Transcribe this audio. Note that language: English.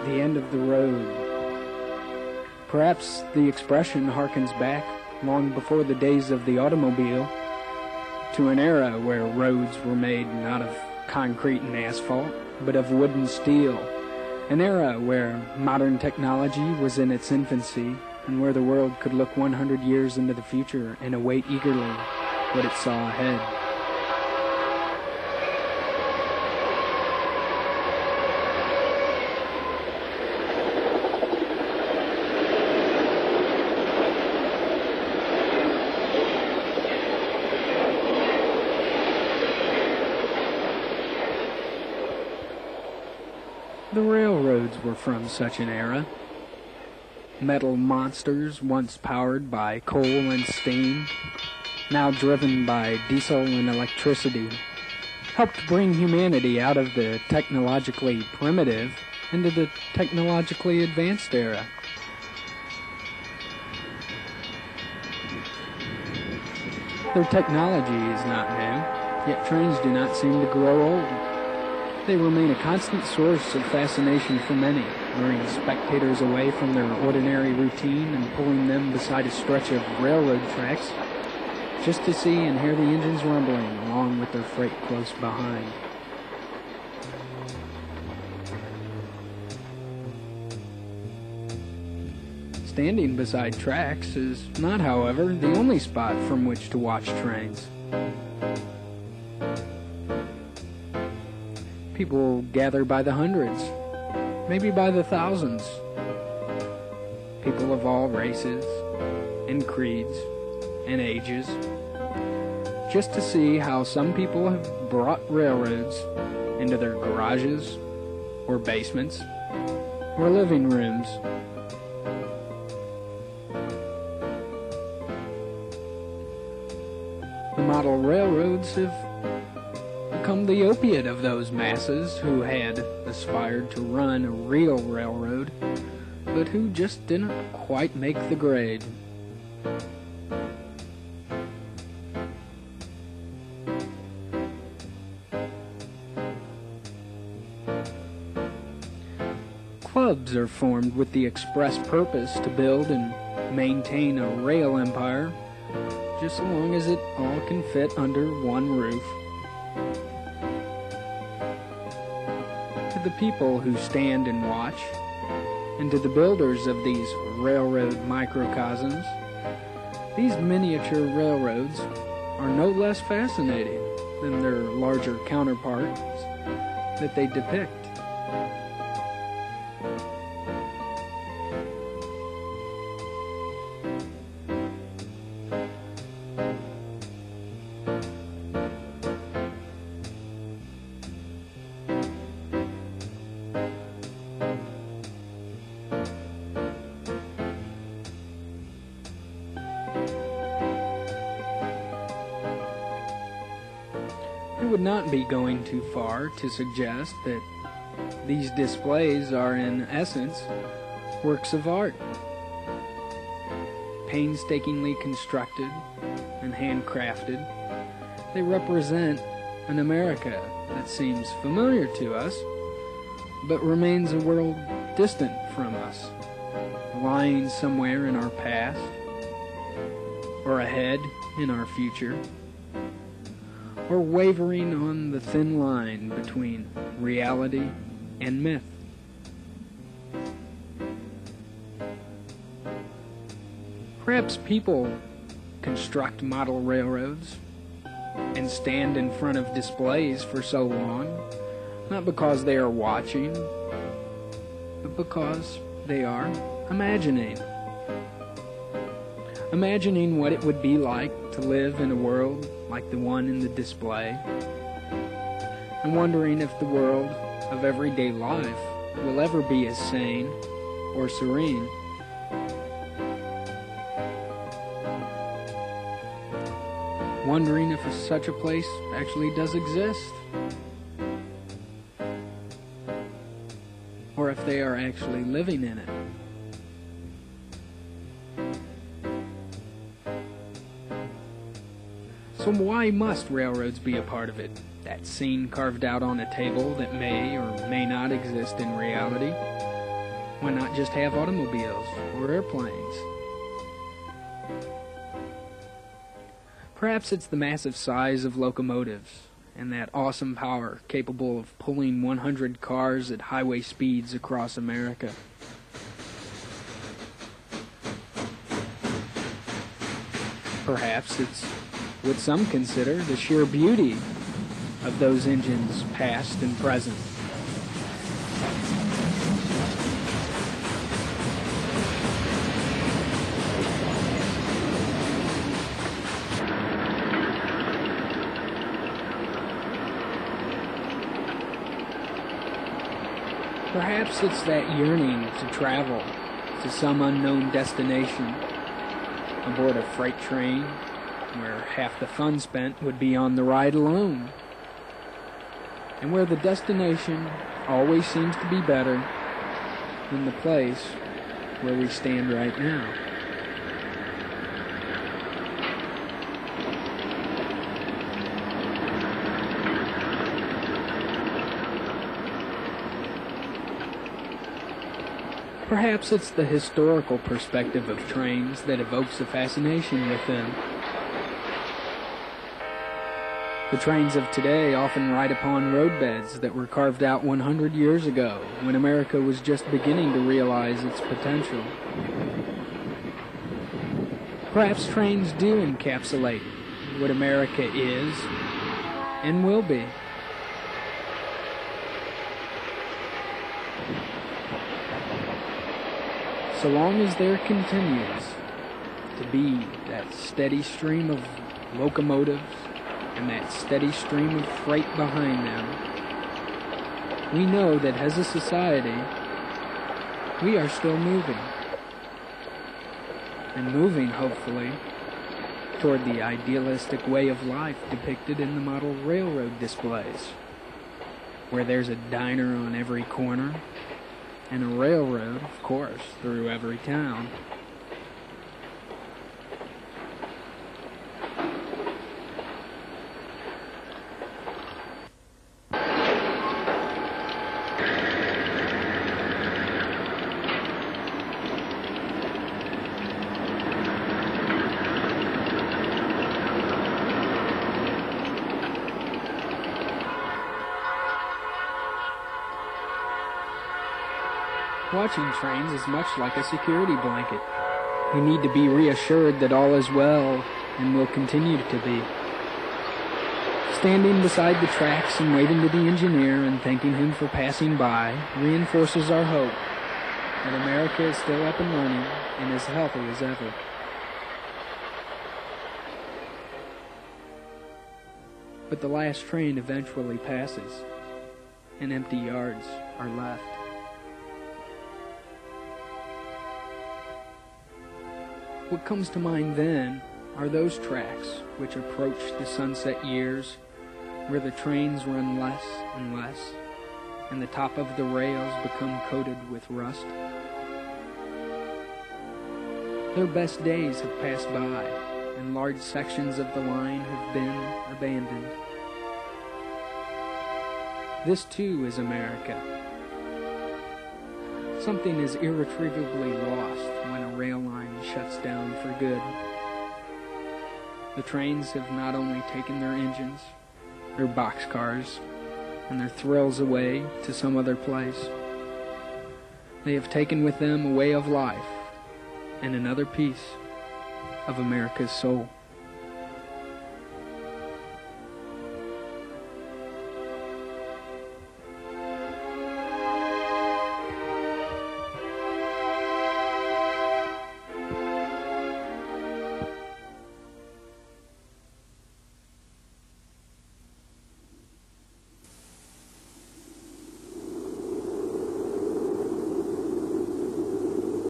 the end of the road. Perhaps the expression harkens back long before the days of the automobile to an era where roads were made not of concrete and asphalt, but of wood and steel. An era where modern technology was in its infancy and where the world could look 100 years into the future and await eagerly what it saw ahead. The railroads were from such an era. Metal monsters once powered by coal and steam, now driven by diesel and electricity, helped bring humanity out of the technologically primitive into the technologically advanced era. Their technology is not new, yet trains do not seem to grow old. They remain a constant source of fascination for many, luring spectators away from their ordinary routine and pulling them beside a stretch of railroad tracks just to see and hear the engines rumbling along with their freight close behind. Standing beside tracks is not, however, the only spot from which to watch trains. People gather by the hundreds, maybe by the thousands. People of all races and creeds and ages, just to see how some people have brought railroads into their garages or basements or living rooms. The model railroads have become the opiate of those masses who had aspired to run a real railroad, but who just didn't quite make the grade. Clubs are formed with the express purpose to build and maintain a rail empire, just so long as it all can fit under one roof. To the people who stand and watch, and to the builders of these railroad microcosms, these miniature railroads are no less fascinating than their larger counterparts that they depict. It would not be going too far to suggest that these displays are in essence works of art, painstakingly constructed and handcrafted. They represent an America that seems familiar to us, but remains a world distant from us, lying somewhere in our past or ahead in our future, or wavering on the thin line between reality and myth. Perhaps people construct model railroads and stand in front of displays for so long, not because they are watching, but because they are imagining. Imagining what it would be like to live in a world like the one in the display, and wondering if the world of everyday life will ever be as sane or serene. Wondering if such a place actually does exist, or if they are actually living in it. So why must railroads be a part of it? That scene carved out on a table that may or may not exist in reality? Why not just have automobiles or airplanes? Perhaps it's the massive size of locomotives and that awesome power capable of pulling 100 cars at highway speeds across America. Perhaps it's what some consider the sheer beauty of those engines, past and present. Perhaps it's that yearning to travel to some unknown destination aboard a freight train where half the fun spent would be on the ride alone, and where the destination always seems to be better than the place where we stand right now. Perhaps it's the historical perspective of trains that evokes a fascination within. The trains of today often ride upon roadbeds that were carved out 100 years ago, when America was just beginning to realize its potential. Perhaps trains do encapsulate what America is and will be. So long as there continues to be that steady stream of locomotives and that steady stream of freight behind them, we know that as a society, we are still moving. And moving, hopefully, toward the idealistic way of life depicted in the model railroad displays, where there's a diner on every corner, and a railroad, of course, through every town. Watching trains is much like a security blanket. You need to be reassured that all is well and will continue to be. Standing beside the tracks and waving to the engineer and thanking him for passing by reinforces our hope that America is still up and running and as healthy as ever. But the last train eventually passes, and empty yards are left. What comes to mind then are those tracks which approach the sunset years, where the trains run less and less, and the top of the rails become coated with rust. Their best days have passed by, and large sections of the line have been abandoned. This too is America. Something is irretrievably lost when a rail line shuts down for good. The trains have not only taken their engines, their boxcars, and their thrills away to some other place. They have taken with them a way of life and another piece of America's soul.